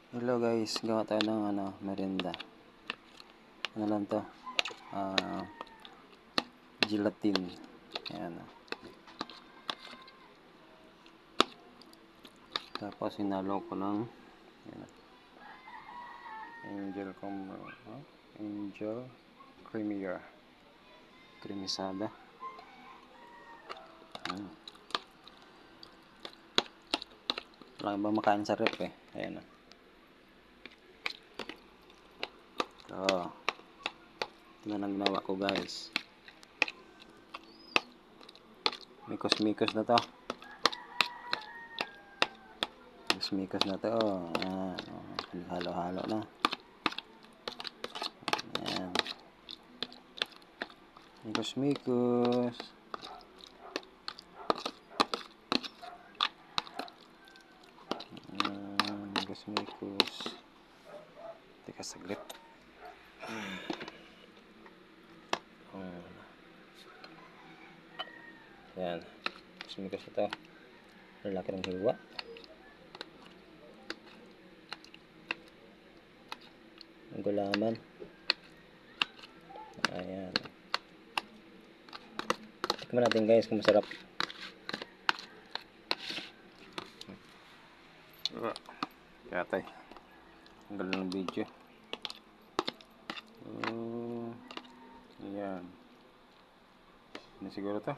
Hello guys, gawa tayo ng merienda. Ano lang to? Gelatin. Ayan. Tapos hinalo ko lang. Ayan. Angel cremisada. Ayan. Wala ba makain sa rep eh. Ayan. So, ito na lang ginawa ko guys. Mikos-mikos na to. Mikos na to. Halo-halo na. Ayan. Mikos-mikos. Mikos-mikos. Teka saglit. Ayan. Mikos na to. Lalaki ng hiwa. Ang gulaman. Ayan. Tikman natin guys kung masarap. Yatay. Ang galing ng video. Ayan. Ano siguro to?